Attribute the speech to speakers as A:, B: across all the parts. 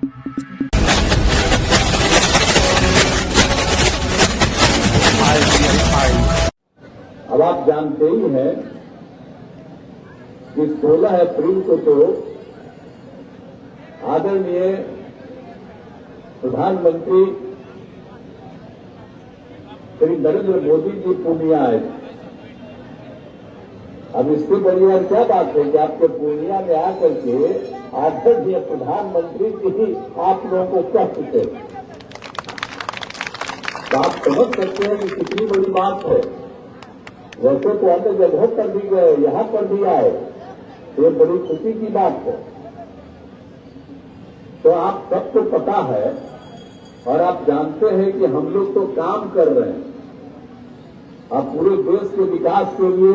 A: अब आप जानते ही हैं कि 16 अप्रैल को तो आदरणीय प्रधानमंत्री श्री नरेंद्र मोदी जी पूर्णिया आए। अब इससे बड़ी और क्या बात है कि आपके पूर्णिया में आकर के आदरणीय प्रधानमंत्री जी ही आप लोगों को कह चुके। तो आप समझ सकते हैं कि कितनी बड़ी बात है। वैसे तो अन्य जगहों पर भी गए, यहां पर भी आए, ये बड़ी खुशी की बात है। तो आप सबको पता है और आप जानते हैं कि हम लोग तो काम कर रहे हैं। आप पूरे देश के विकास के लिए,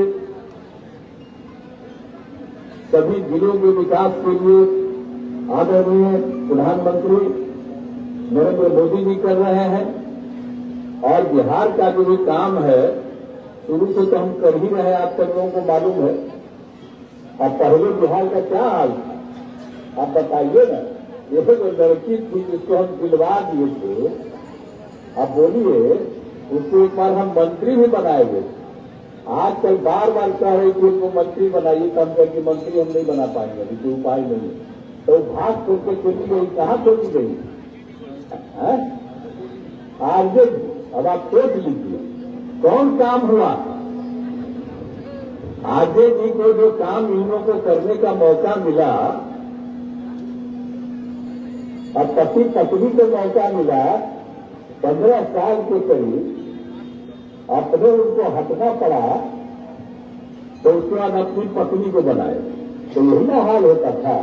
A: सभी जिलों के विकास के लिए आदरणीय प्रधानमंत्री नरेंद्र मोदी जी कर रहे हैं। और बिहार का जो भी काम है शुरू से तो हम कर ही रहे हैं, आप सब लोगों को मालूम है। अब पहले बिहार का क्या हाल था आप बताइए ना। ये जो लड़की थी जिसको हम दिलवा दिए थे, अब बोलिए उसको एक बार हम मंत्री भी बनाए हुए। आजकल बार बार कह रहे कि उनको मंत्री बनाइए, कम करके मंत्री हम नहीं बना पाएंगे, अभी कोई उपाय नहीं है। तो भाग छोड़ के चली गई, कहां चली गई? आगे अब आप सोच लीजिए कौन काम हुआ। आगे जी को जो काम इन लोगों को करने का मौका मिला और पति पत्नी को मौका मिला 15 साल के करीब, अपने उनको हटना पड़ा तो उसके बाद अपनी पत्नी को बनाए। तो यही ना हाल होता था।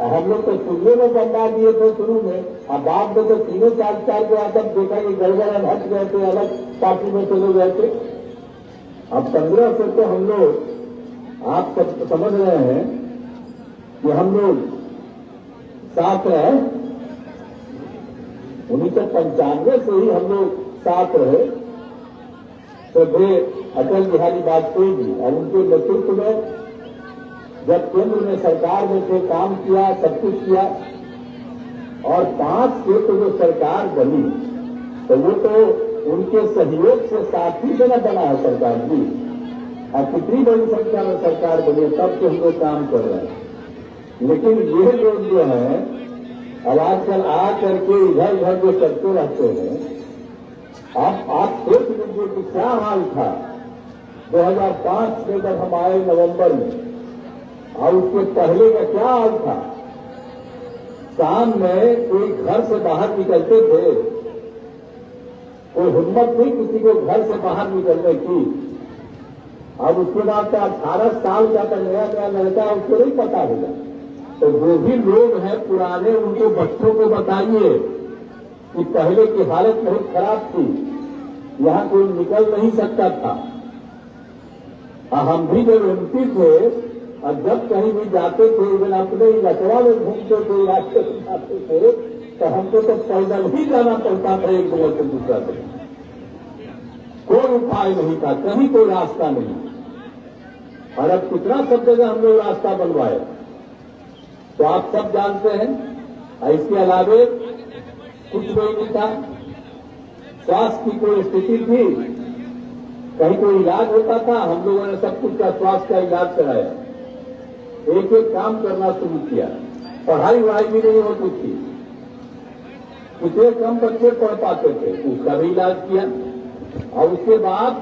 A: हम लोग तो शुरू में बनवा दिए थे शुरू में, अब बाद में तो 3-4 साल के बाद अब देखा कि गड़बड़ हट गए थे, अलग पार्टी में चले गए थे। अब 15 से तो हम लोग आप सब समझ रहे हैं कि हम लोग साथ रहे। 1995 से ही हम लोग साथ रहे। तो वे अटल बिहारी वाजपेयी जी और उनके नेतृत्व में जब केंद्र में सरकार में थे, काम किया, सब कुछ किया। और 5 से तो जो सरकार बनी तो वो तो उनके सहयोग से साथी से न बना है सरकार जी। और कितनी बड़ी संख्या में सरकार बनी है, तब से हम लोग काम कर रहे हैं। लेकिन ये लोग जो है अब आजकल आ करके इधर उधर जो करते रहते हैं। अब आप सोच लीजिए कि क्या हाल था 2005 में जब हम आए नवंबर में, और उसके पहले का क्या हाल था। शाम में कोई घर से बाहर निकलते थे, कोई हिम्मत नहीं किसी को घर से बाहर निकलने की। अब उसके बाद का 18 साल का तो नया नया लड़का उसको नहीं पता होगा। तो जो भी लोग हैं पुराने, उनको बच्चों को बताइए कि पहले की हालत बहुत खराब थी, यहां कोई निकल नहीं सकता था। हम भी जब एमपी थे और जब कहीं भी जाते थे, इवन अपने इलाका में घूमते थे, रास्ते में जाते थे, तो हमको तो पैदल ही जाना पड़ता था एक जगह से दूसरा जगह। कोई उपाय नहीं था, कहीं कोई रास्ता नहीं। और अब कितना सब जगह हम लोग रास्ता बनवाए तो आप सब जानते हैं। इसके अलावे कुछ भी नहीं था। स्वास्थ्य की कोई स्थिति थी, कहीं कोई इलाज होता था, हम लोगों ने सब कुछ का स्वास्थ्य का इलाज कराया। एक एक काम करना शुरू किया। पढ़ाई वढ़ाई भी नहीं होती थी, कितने कम बच्चे पढ़ पाते थे, उसका भी इलाज किया। और उसके बाद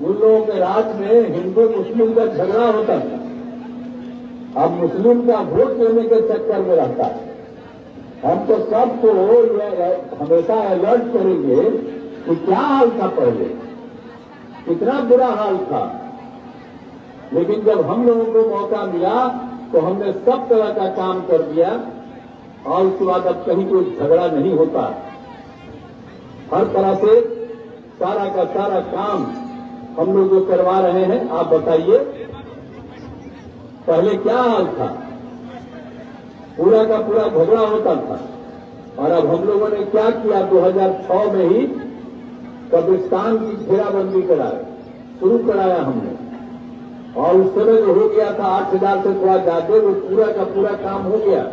A: उन लोगों के राज में हिंदू मुस्लिम का झगड़ा होता था। अब मुस्लिम का वोट लेने के चक्कर में रहता है। हम तो सबको हमेशा अलर्ट करेंगे कि क्या हाल था पहले, कितना बुरा हाल था। लेकिन जब हम लोगों को मौका मिला तो हमने सब तरह का काम कर दिया। और उसके बाद अब कहीं कोई झगड़ा नहीं होता। हर तरह से सारा का सारा काम हम लोग जो करवा रहे हैं। आप बताइए पहले क्या हाल था? पूरा का पूरा झगड़ा होता था। और अब हम लोगों ने क्या किया, 2006 में ही कब्रिस्तान की घेराबंदी शुरू कराया हमने। और उस समय जो हो गया था 8,000 से थोड़ा ज्यादा, वो पूरा का पूरा काम हो गया।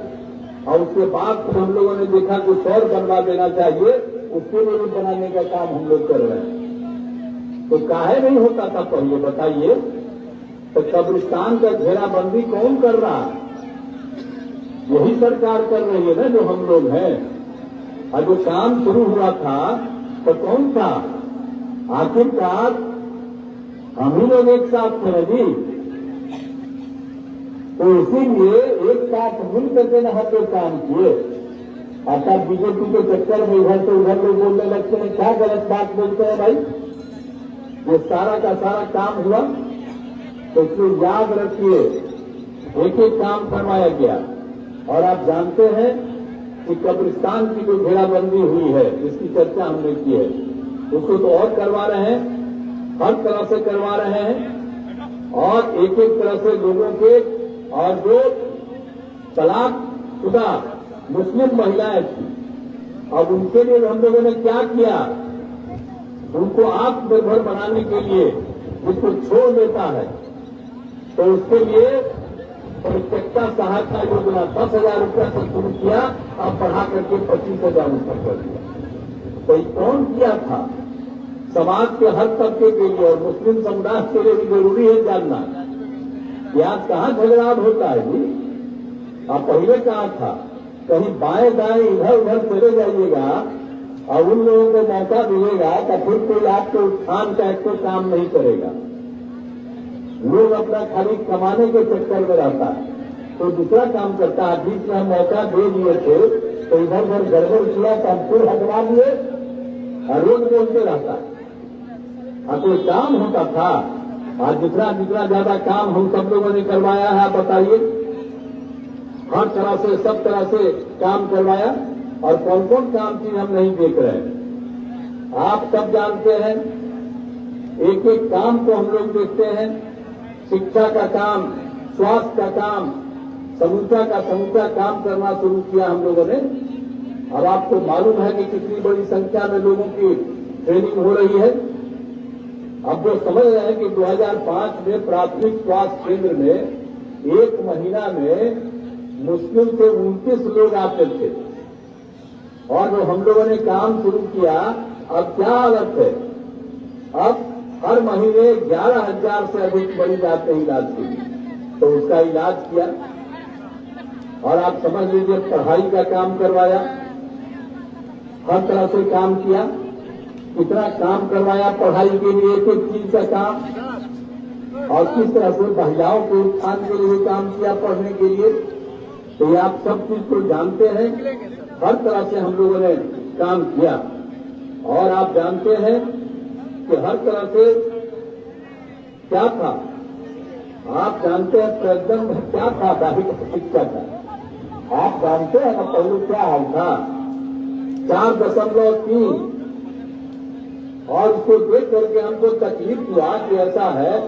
A: और उसके बाद फिर हम लोगों ने देखा कुछ और बनवा देना चाहिए, उसके लिए भी बनाने का काम हम लोग कर रहे हैं। तो काहे नहीं होता था पहले बताइए? तो कब्रिस्तान का घेराबंदी कौन कर रहा है? यही सरकार कर रही है ना, जो हम लोग हैं। और जो काम शुरू हुआ था तो कौन था? आखिरकार हम ही लोग एक साथ थे जी। तो इसीलिए एक साथ मिल करके न हम लोग काम किए। अर्थात बीजेपी के चक्कर में इधर से उधर लोग बोलने लगते हैं, क्या गलत बात बोलते हैं भाई? ये सारा का सारा काम हुआ। तो इसलिए याद रखिए, एक एक काम करवाया गया। और आप जानते हैं कि कब्रिस्तान की जो घेराबंदी हुई है, जिसकी चर्चा हमने की है, उसको तो और करवा रहे हैं, हर तरह से करवा रहे हैं। और एक एक तरह से लोगों के, और जो तलाकशुदा मुस्लिम महिलाएं थी, अब उनके लिए हम लोगों ने क्या किया? उनको आत्मनिर्भर बनाने के लिए जिसको छोड़ देता है, तो उसके लिए प्रत्यक्षता सहायता योजना 10,000 रुपया से शुरू किया, अब बढ़ा करके 25,000 रुपया कर दिया। तो कौन किया था? समाज के हर तबके के लिए, और मुस्लिम समुदाय के लिए भी जरूरी है जानना कि आज कहां झगड़ाव होता है जी। अब पहले कहा था, कहीं बाएं दाएं इधर उधर चले जाइएगा और उन लोगों को मौका मिलेगा तो फिर कोई आपके उत्थान का एक तो काम नहीं करेगा। लोग अपना खाली कमाने के चक्कर में रहता है, तो दूसरा काम करता है। बीच में हम मौका दे दिए थे तो इधर उधर गड़बड़ किया तो हम फिर हटवा लिए और रोज बोलते रहता है। हाँ, कोई काम होता था? आज जितना जितना ज्यादा काम हम सब लोगों ने करवाया है, बताइए। हर तरह से, सब तरह से काम करवाया। और कौन कौन काम चीज हम नहीं देख रहे हैं, आप सब जानते हैं। एक एक काम को हम लोग देखते हैं। शिक्षा का काम, स्वास्थ्य का काम, समूचा का समूचा काम करना शुरू किया हम लोगों ने। अब आपको मालूम है कि कितनी बड़ी संख्या में लोगों की ट्रेनिंग हो रही है। अब जो समझ रहे हैं कि 2005 में प्राथमिक स्वास्थ्य केंद्र में एक महीना में मुश्किल से 29 लोग आते थे, और जो हम लोगों ने काम शुरू किया, अब क्या हालत है? अब हर महीने 11,000 से अधिक मरीज आते हैं इलाज के लिए। तो उसका इलाज किया, और आप समझ लीजिए पढ़ाई का काम करवाया, हर तरह से काम किया। कितना काम करवाया पढ़ाई के लिए, एक एक चीज का काम। और किस तरह से महिलाओं के उत्थान के लिए काम किया, पढ़ने के लिए। तो ये आप सब चीज को जानते हैं। हर तरह से हम लोगों ने काम किया। और आप जानते हैं कि हर तरह से क्या था? आप जानते हैं प्रजन क्या था? दाहिक शिक्षा का आप जानते हैं ना पहले क्या हाल था? 4.3। और इसको देख करके हमको तकलीफ हुआ कि ऐसा है।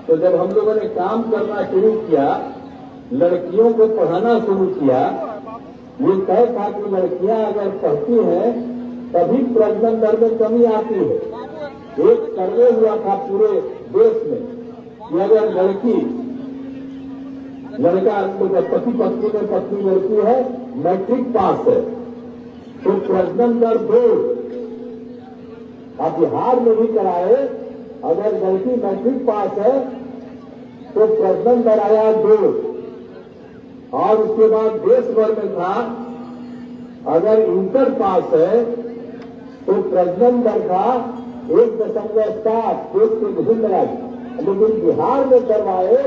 A: तो जब हम लोगों ने काम करना शुरू किया, लड़कियों को पढ़ाना शुरू किया, ये तय था कि लड़कियां अगर पढ़ती हैं तभी प्रजनन दर में कमी आती है। एक सर्वे हुआ था पूरे देश में कि अगर लड़का पति पत्नी में पत्नी लड़की है, मैट्रिक पास है, तो प्रजनन दर 2। आप बिहार में भी कराए, अगर लड़की मैट्रिक पास है तो प्रजनन दर आया 2। और उसके बाद देश भर में था, अगर इंटर पास है तो प्रजनन दर था 1.7। देश के विभिन्न राज्य, लेकिन बिहार में करवाए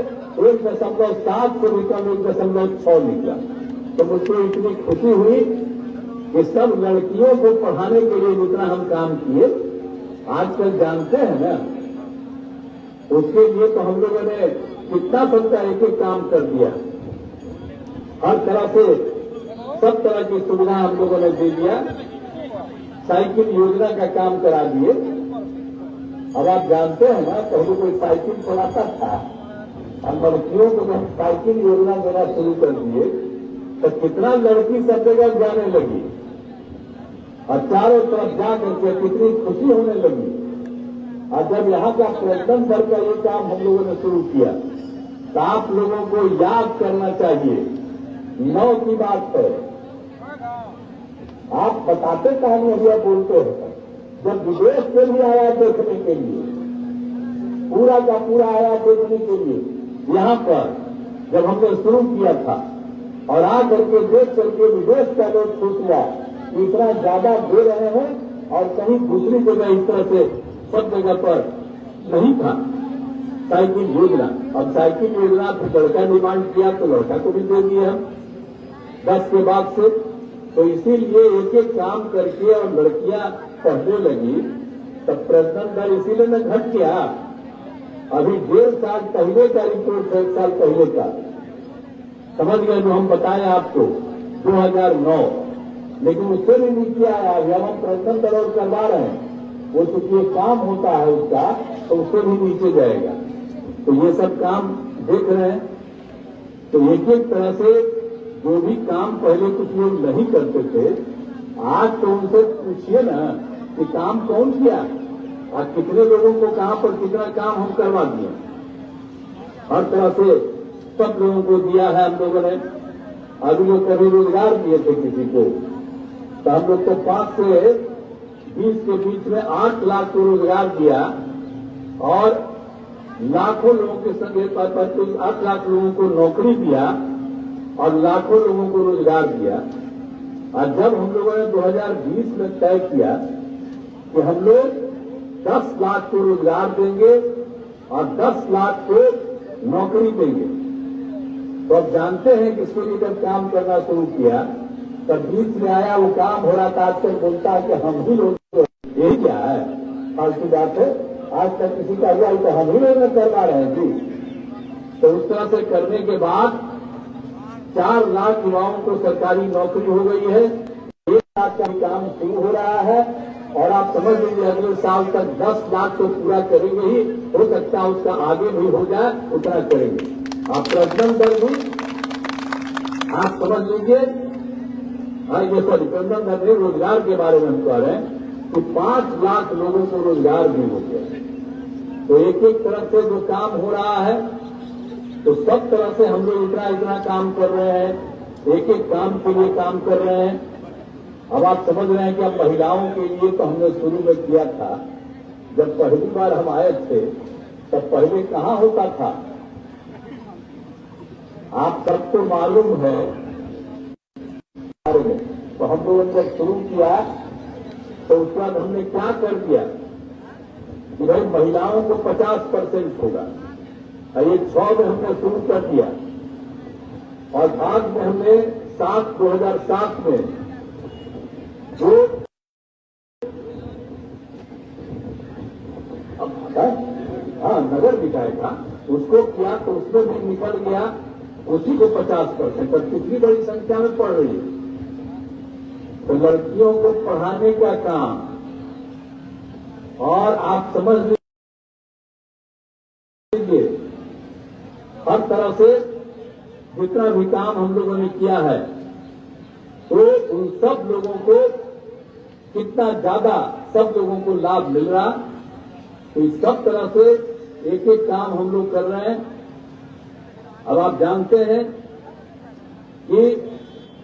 A: 1.7 से निकल 1.6 निकला। तो मुझको इतनी खुशी हुई कि सब लड़कियों को पढ़ाने के लिए जितना हम काम किए, आजकल जानते हैं ना, उसके लिए तो हम लोगों ने कितना सकता एक एक काम कर दिया। हर तरह से सब तरह की सुविधा हम लोगों ने दे दिया। साइकिल योजना का काम करा दिए। अब आप जानते हैं ना, पहले कोई साइकिल चलाता था, अब लड़कियों को हम साइकिल योजना देना शुरू कर दिए तो कितना लड़की सब जगह जाने लगी, और चारों तरफ जाकर के कितनी खुशी होने लगी। और जब यहाँ का प्रजनन दर का ये काम हम लोगों ने शुरू किया, तो आप लोगों को याद करना चाहिए 9 की बात है। आप बताते कहानी भैया बोलते हैं। जब विदेश से भी आया देखने के लिए, पूरा का पूरा आया देखने के लिए यहाँ पर जब हमने शुरू किया था, और आ करके देख करके विदेश का लोग खुश हुआ कि इतना ज्यादा दे रहे हैं और कहीं दूसरी जगह इस तरह से सब जगह पर नहीं था। साइकिल योजना, अब साइकिल योजना फिर लड़का डिमांड किया तो लड़का को भी दे दिए हम 10 के बाद से। तो इसीलिए एक एक काम करके और लड़कियां पढ़ने लगी, तब प्रजनन दर इसीलिए न घट गया। अभी 1.5 साल पहले का रिपोर्ट, 1 साल पहले का, समझ गए जो हम बताए आपको 2009, लेकिन उससे भी नीचे आया। अभी हम प्रजनन दर और करवा रहे हैं, वो चूंकि काम होता है उसका, तो उससे भी नीचे जाएगा। तो ये सब काम देख रहे हैं। तो एक एक तरह से जो भी काम पहले कुछ लोग नहीं करते थे, आज तो उनसे पूछिए ना कि काम कौन किया, आज कितने लोगों को कहां पर कितना काम हम करवा दिए। हर तरह से सब लोगों को दिया है हम लोगों ने। अभी लोग कभी रोजगार दिए थे किसी को, तो हम लोग को 5 से 20 के बीच में 8 लाख को रोजगार दिया, और लाखों लोगों के संगे 8 लाख लोगों को नौकरी दिया और लाखों लोगों को रोजगार दिया। और जब हम लोगों ने 2020 में तय किया कि हम लोग 10 लाख को रोजगार देंगे और 10 लाख को नौकरी देंगे, तो अब जानते हैं कि इसके लिए जब काम करना शुरू किया, तब बीच में आया वो काम हो रहा था। आजकल बोलता है कि हम ही लोग, यही क्या है, फालतू बात है। आज तक किसी का हुआ तो हम ही लोग करवा रहे हैं जी। तो उस तरह से करने के बाद 4 लाख युवाओं को सरकारी नौकरी हो गई है। 1 लाख का काम शुरू हो रहा है, और आप समझ लीजिए अगले साल तक 10 लाख को पूरा करेंगे ही। हो सकता है उसका आगे भी हो जाए, उतना करेंगे। आप प्रजनन दर भी आप समझ लीजिए। हाँ, ये सॉरी, प्रजनन दर में रोजगार के बारे में हम कह रहे हैं कि 5 लाख लोगों को रोजगार भी हो गया। तो एक एक तरफ से जो काम हो रहा है, तो सब तरह से हम लोग इतना इतना काम कर रहे हैं, एक एक काम के लिए काम कर रहे हैं। अब आप समझ रहे हैं कि अब महिलाओं के लिए तो हमने शुरू में किया था। जब पहली बार हम आए थे, तब पहले कहाँ होता था, आप सबको मालूम है। तो हम लोगों ने जब शुरू किया, तो उस बाद हमने क्या कर दिया कि भाई महिलाओं को 50% होगा। और ये 6 में हमने शुरू कर दिया, और बाद में हमने 2007 में जो नगर निकाय था उसको किया, तो उसमें भी निकल गया उसी को 50%। पर कितनी बड़ी संख्या में पढ़ रही है। तो लड़कियों को पढ़ाने का काम, और आप समझ लीजिए हर तरह से जितना भी काम हम लोगों ने किया है, तो उन सब लोगों को कितना ज्यादा सब लोगों को लाभ मिल रहा। तो इस सब तरह से एक एक काम हम लोग कर रहे हैं। अब आप जानते हैं कि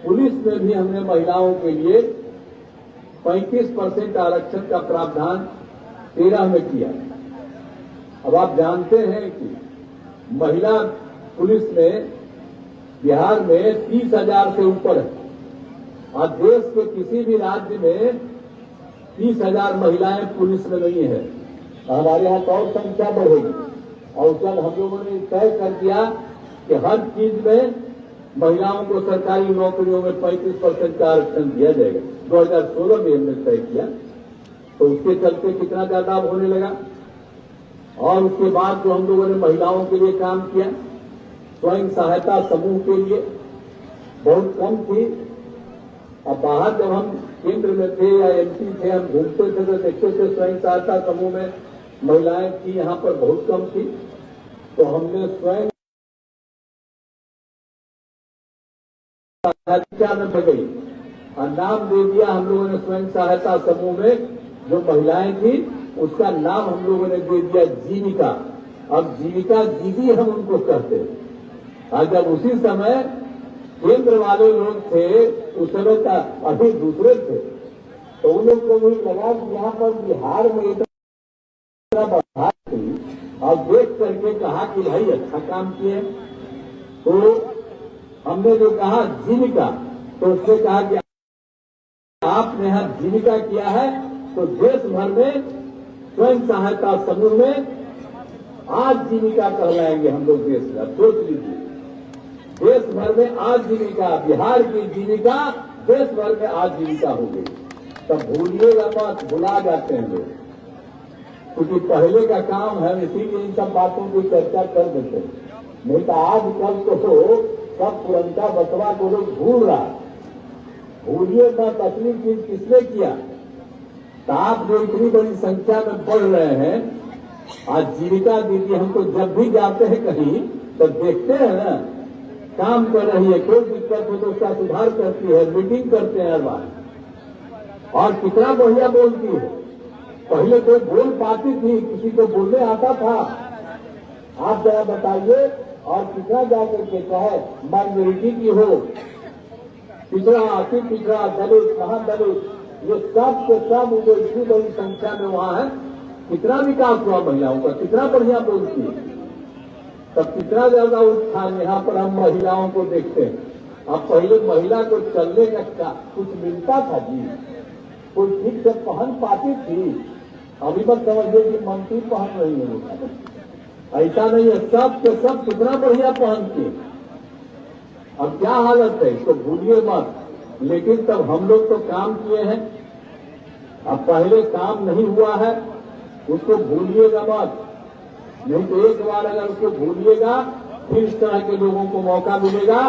A: पुलिस में भी हमने महिलाओं के लिए 35% आरक्षण का प्रावधान 13 में किया। अब आप जानते हैं कि महिला पुलिस में बिहार में 30,000 से ऊपर है, और देश के किसी भी राज्य में 30,000 महिलाएं पुलिस में नहीं है। हमारे यहाँ तो और संख्या बढ़ेगी। और उस वक्त हम लोगों ने तय कर दिया कि हर चीज में महिलाओं को सरकारी नौकरियों में 35% का आरक्षण दिया जाएगा। 2016 में हमने तय किया, तो उसके चलते कितना ज्यादा होने लगा। और उसके बाद जो हम लोगों ने महिलाओं के लिए काम किया, स्वयं सहायता समूह के लिए बहुत कम थी। अब बाहर जब हम केंद्र में थे या एमपी थे, हम घूमते थे तो देखते थे स्वयं सहायता समूह में महिलाएं थी, यहाँ पर बहुत कम थी। तो हमने स्वयं सहायता में बदली और नाम दे दिया हम लोगों ने स्वयं सहायता समूह में जो महिलाएं थी उसका नाम हम लोगों ने दे दिया जीविका। अब जीविका दीदी हम उनको कहते हैं। और जब उसी समय केंद्र वाले लोग थे उस समय का अभी दूसरे थे, तो उन लोग को भी लगा कि यहाँ पर बिहार में इतना बढ़ा थी और देख करके कहा कि भाई अच्छा काम किए। तो हमने जो कहा जीविका, तो उसने कहा कि आपने यहाँ जीविका किया है तो देश भर में स्वयं सहायता समूह में आज जीविका कहलाएंगे हम लोग देश का। सोच लीजिए, देश भर में आज जीविका, बिहार की जीविका देश भर में आज जीविका हो गई। तब भूलिएगा मत, भुला जाते हैं लोग, क्योंकि पहले का काम है, इसीलिए इन सब बातों की चर्चा कर देते हैं। नहीं तो आजकल तो सब पुरनका बसवा को लोग भूल रहा। भूलिए मत, असली चीज किसने किया। तो आप जो इतनी बड़ी संख्या में बढ़ रहे हैं, आज जीविका दीदी हमको जब भी जाते हैं कहीं तो देखते हैं ना, काम कर रही है, कोई दिक्कत हो तो उसका सुधार करती है, मीटिंग करते हैं हर बार, और कितना बढ़िया बोलती है। पहले कोई बोल पाती थी, किसी को बोलने आता था, आप जरा बताइए। और कितना जाकर के चाहे माइनॉरिटी की हो, पिछड़ा, अति पिछड़ा, दलित, महादलित, ये सब के सब वो इतनी बड़ी संख्या में वहां है। कितना विकास हुआ महिलाओं का, कितना बढ़िया बोलती है, तब कितना ज्यादा उत्थान। यहाँ पर हम महिलाओं को देखते हैं। अब पहले महिला को चलने का कुछ मिलता था जी, कोई ठीक से पहन पाती थी। अभी मत समझिए कि मंत्री पहन रही है, ऐसा नहीं है, सब के सब कितना बढ़िया पहनती है। अब क्या हालत है इसको भूलिए मत। लेकिन तब हम लोग तो काम किए हैं, अब पहले काम नहीं हुआ है उसको भूलिएगा मत। नहीं तो एक बार अगर उसको भूलिएगा, फिर इस तरह के लोगों को मौका मिलेगा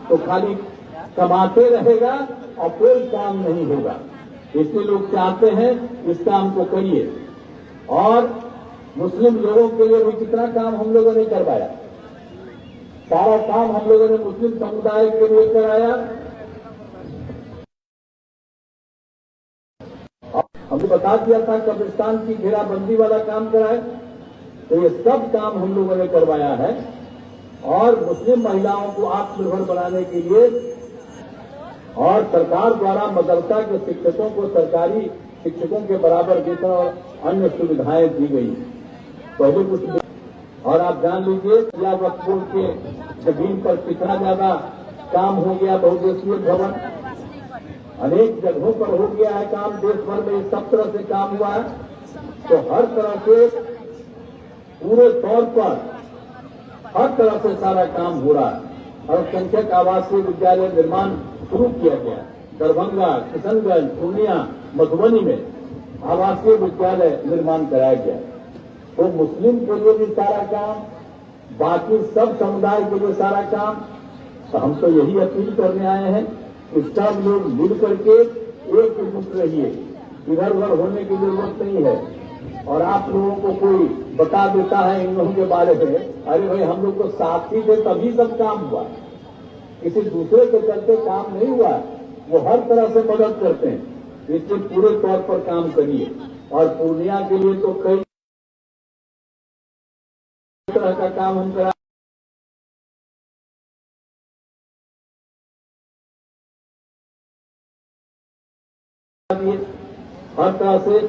A: तो खाली कमाते रहेगा और कोई काम नहीं होगा। इसलिए लोग चाहते हैं इस काम को करिए। और मुस्लिम लोगों के लिए भी कितना काम हम लोगों ने करवाया, सारा काम हम लोगों ने मुस्लिम समुदाय के लिए कराया। हमने बता दिया था कब्रिस्तान की घेराबंदी वाला काम कराए, तो ये सब काम हम लोगों ने करवाया है। और मुस्लिम महिलाओं को आत्मनिर्भर बनाने के लिए और सरकार द्वारा मदरसा के शिक्षकों को सरकारी शिक्षकों के बराबर वेतन और अन्य सुविधाएं दी गई। पहले कुछ और आप जान लीजिए या वक्फ बोर्ड के जमीन पर कितना ज्यादा काम हो गया, बहुउद्देशीय भवन अनेक जगहों पर हो गया है काम, देश भर में सब तरह से काम हुआ है। तो हर तरह से पूरे तौर पर हर तरह से सारा काम हो रहा है। अल्पसंख्यक आवासीय विद्यालय निर्माण शुरू किया गया। दरभंगा, किशनगंज, पूर्णिया, मधुबनी में आवासीय विद्यालय निर्माण कराया गया। तो मुस्लिम के लिए भी सारा काम, बाकी सब समुदाय के लिए सारा काम। तो हम तो यही अपील करने आए हैं कि सब लोग मिल करके एकजुट रहिए, इधर उधर होने की जरूरत नहीं है। और आप लोगों को कोई बता देता है इन लोगों के बारे में, अरे भाई हम लोग को साथी थे तभी सब काम हुआ, किसी दूसरे के चलते काम नहीं हुआ। वो हर तरह से मदद करते हैं, इसलिए पूरे तौर पर काम करिए। और पूर्णिया के लिए तो कई तरह का काम हम करा दिए, हर तरह से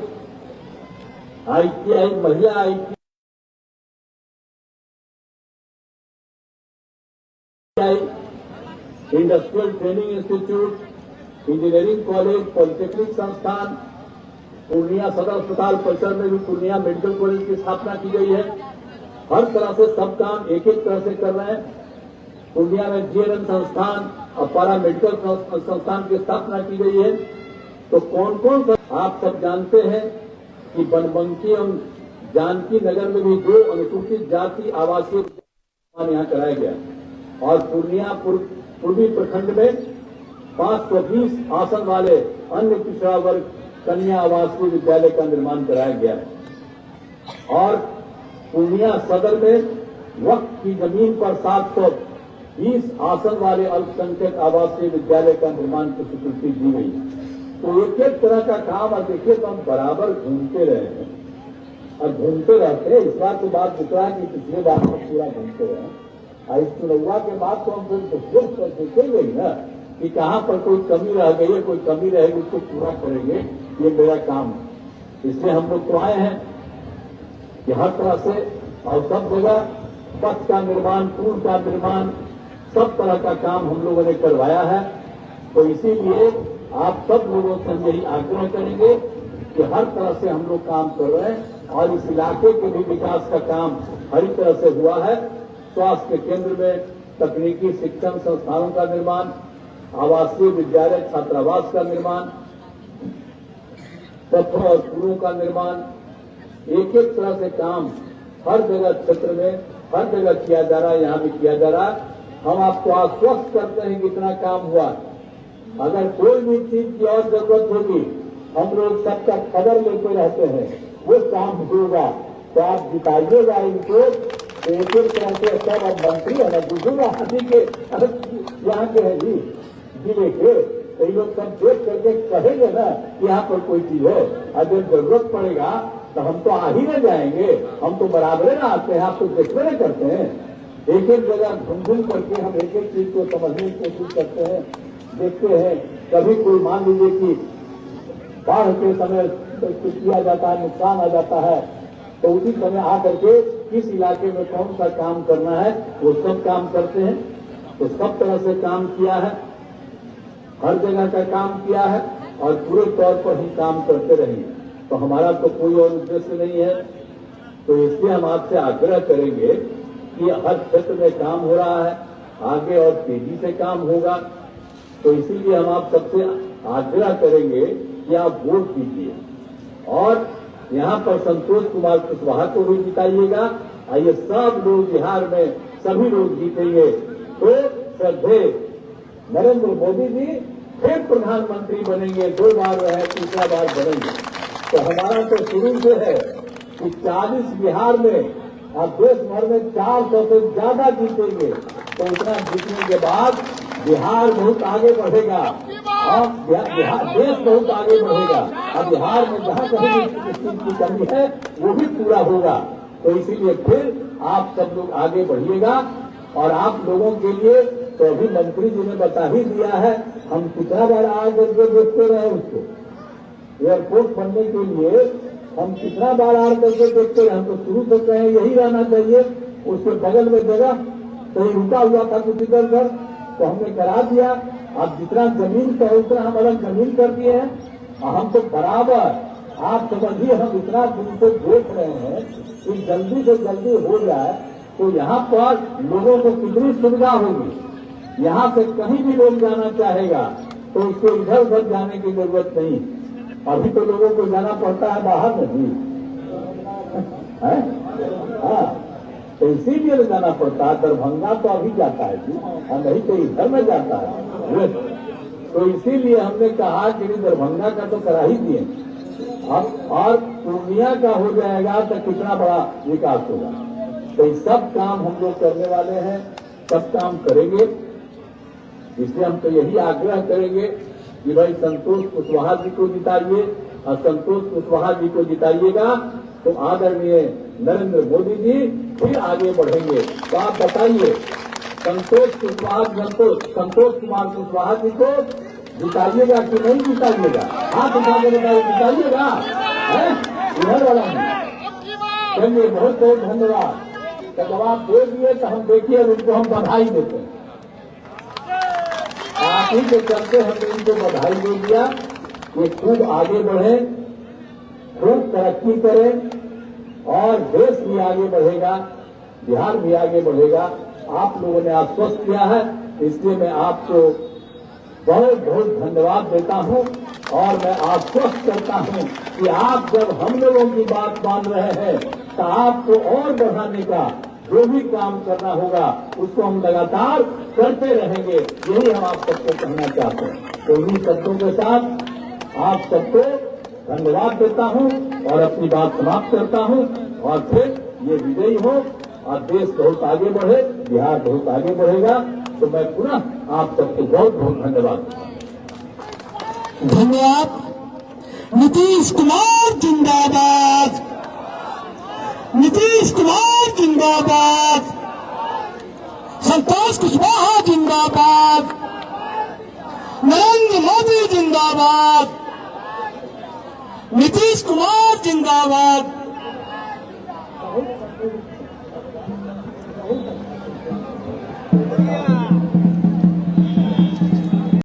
A: ITI, महिला ITI, industrial training institute, engineering college, polytechnic संस्थान, पूर्णिया सदर अस्पताल परिसर में भी पूर्णिया मेडिकल कॉलेज की स्थापना की गई है। हर तरह से सब काम एक एक तरह से कर रहे हैं। पूर्णिया में GNM संस्थान और पारा मेडिकल संस्थान की स्थापना की गई है। तो कौन कौन आप सब जानते हैं कि बनबंकी और जानकी नगर में भी 2 अनुसूचित जाति आवासीय यहाँ कराया गया। और पूर्णिया पूर्वी प्रखंड में 520 आसन वाले अन्य पिछड़ा वर्ग कन्या आवासीय विद्यालय का निर्माण कराया गया है। और पूर्णिया सदर में वक्फ की जमीन पर 720 आसन वाले अल्पसंख्यक आवासीय विद्यालय का निर्माण की स्वीकृति दी गई। तो एक एक तरह का काम, और देखिए तो हम बराबर घूमते रहे हैं और घूमते रहते हैं। इस बार तो बात दूसरा कि पिछले बार हम पूरा घूमते रहे, और इस चुनाव के बाद तो हम फिर देखेंगे ही ना कि कहां पर कोई कमी रह गई है, कोई कमी रहेगी उसको पूरा करेंगे, ये मेरा काम है। इसलिए हम लोग तो आए हैं कि हर तरह से और सब जगह पथ का निर्माण, पुल का निर्माण, सब तरह का काम हम लोगों ने करवाया है। तो इसीलिए आप सब लोगों से हम यही आग्रह करेंगे कि हर तरह से हम लोग काम कर रहे हैं और इस इलाके के भी विकास का काम हर तरह से हुआ है। स्वास्थ्य केंद्र में तकनीकी शिक्षण संस्थानों का निर्माण, आवासीय विद्यालय छात्रावास का निर्माण, पथों और पुलों का निर्माण, एक एक तरह से काम हर जगह क्षेत्र में हर जगह किया जा रहा है, यहां भी किया जा रहा है। हम आपको आश्वस्त करते हैं कि इतना काम हुआ। अगर कोई भी चीज की और जरूरत होगी, हम लोग सबका खबर लेते रहते हैं, वो काम होगा तो आप जिताइएगा इनको। एक एक तरह से सब अब मंत्री है ना, दूसरा हाथी के यहाँ के है जी जिले के, तो लोग सब देख करके कहेंगे ना कि यहाँ पर कोई चीज है। अगर जरूरत पड़ेगा तो हम तो आ ही न जाएंगे, हम तो बराबर ना आते हैं, आप तो देखते नहीं करते हैं। एक एक जगह घूम घूम करके हम एक एक चीज को समझने की कोशिश करते हैं, देखते हैं। कभी कोई मान लीजिए कि बाढ़ के समय किया जाता है, नुकसान आ जाता है, तो उसी समय आकर के किस इलाके में कौन सा काम करना है वो सब काम करते हैं। तो सब तरह से काम किया है, हर जगह का काम किया है और पूरे तौर पर हम काम करते रहेंगे। तो हमारा तो कोई और उद्देश्य नहीं है। तो इसलिए हम आपसे आग्रह करेंगे कि हर क्षेत्र में काम हो रहा है, आगे और तेजी से काम होगा। तो इसीलिए हम आप सबसे आग्रह करेंगे कि आप वोट दीजिए और यहाँ पर संतोष कुमार कुशवाहा को भी जिताइएगा। ये सब लोग बिहार में सभी लोग जीतेंगे तो श्रद्धेय नरेंद्र मोदी जी फिर प्रधानमंत्री बनेंगे, 2 बार रहे, 3रा बार बनेंगे। तो हमारा तो शुरू से है कि 40 बिहार में अब देश भर में 400 से ज्यादा जीतेंगे। तो इतना जीतने के बाद बिहार बहुत आगे बढ़ेगा और देश बहुत आगे बढ़ेगा। अब बिहार में जहां कहीं भी चीज की कमी है वो भी पूरा होगा। तो इसीलिए फिर आप सब लोग आगे बढ़िएगा। और आप लोगों के लिए तो अभी मंत्री जी ने बता ही दिया है, हम कितना बार आकर के देखते रहे उसको। एयरपोर्ट बनने के लिए हम कितना बार आर करके देखते रहे। हम तो शुरू से कहें यही रहना चाहिए, उसके बगल में जगह कहीं रुका हुआ था कुछ इधर उधर, तो हमने करा दिया। अब जितना जमीन का उतना हम अलग जमीन कर दिए हैं। हम तो बराबर आप समझिए, हम इतना दिन से देख रहे हैं कि जल्दी से जल्दी हो जाए तो यहाँ पर लोगों को कितनी सुविधा होगी। यहाँ से कहीं भी लोग जाना चाहेगा तो उसको इधर उधर जाने की जरूरत नहीं। अभी तो लोगों को जाना पड़ता है बाहर नहीं है, हाँ, तो इसीलिए तो जाना पड़ता है। दरभंगा तो अभी जाता है जी, और नहीं तो इधर में जाता है। तो इसीलिए हमने कहा कि दरभंगा का तो करा ही दिए, अब और पूर्णिया का हो जाएगा तो कितना बड़ा विकास होगा। तो ये सब काम हम लोग करने वाले हैं, सब काम करेंगे। इसलिए हम तो यही आग्रह करेंगे कि भाई संतोष कुशवाहा जी को जिताइए, और संतोष कुशवाहा जी को जिताइएगा तो आदरणीय नरेंद्र मोदी जी फिर आगे बढ़ेंगे। तो आप बताइए, संतोष कुमार कुशवाहा जी को जिताइएगा कि नहीं जिताइएगा? हाथ उठा के बताइए, जिताइएगा? इधर वाला नहीं। चलिए, बहुत बहुत धन्यवाद। तो जवाब दे दिए तो हम देखिए उनको हम बधाई देते हैं। आप ही के चलते हमने इनको बधाई दे दिया। ये खूब आगे बढ़े, खूब तरक्की करें और देश भी आगे बढ़ेगा, बिहार भी आगे बढ़ेगा। आप लोगों ने आश्वस्त किया है, इसलिए मैं आपको बहुत बहुत धन्यवाद देता हूं। और मैं आश्वस्त करता हूं कि आप जब हम लोगों की बात मान रहे हैं तो आपको और बढ़ाने का जो भी काम करना होगा उसको हम लगातार करते रहेंगे। यही हम आप सबको कहना चाहते हैं। तो इन्हीं शब्दों के साथ आप सबको धन्यवाद देता हूं और अपनी बात समाप्त करता हूं। और फिर ये विजयी हो और देश बहुत आगे बढ़े, बिहार बहुत आगे बढ़ेगा। तो मैं पुनः आप सबको बहुत बहुत धन्यवाद देता हूं।
B: धन्यवाद। नीतीश कुमार जिंदाबाद, नीतीश कुमार जिंदाबाद, संतोष कुशवाहा जिंदाबाद, नरेंद्र मोदी जिंदाबाद, नीतीश कुमार जिंदाबाद।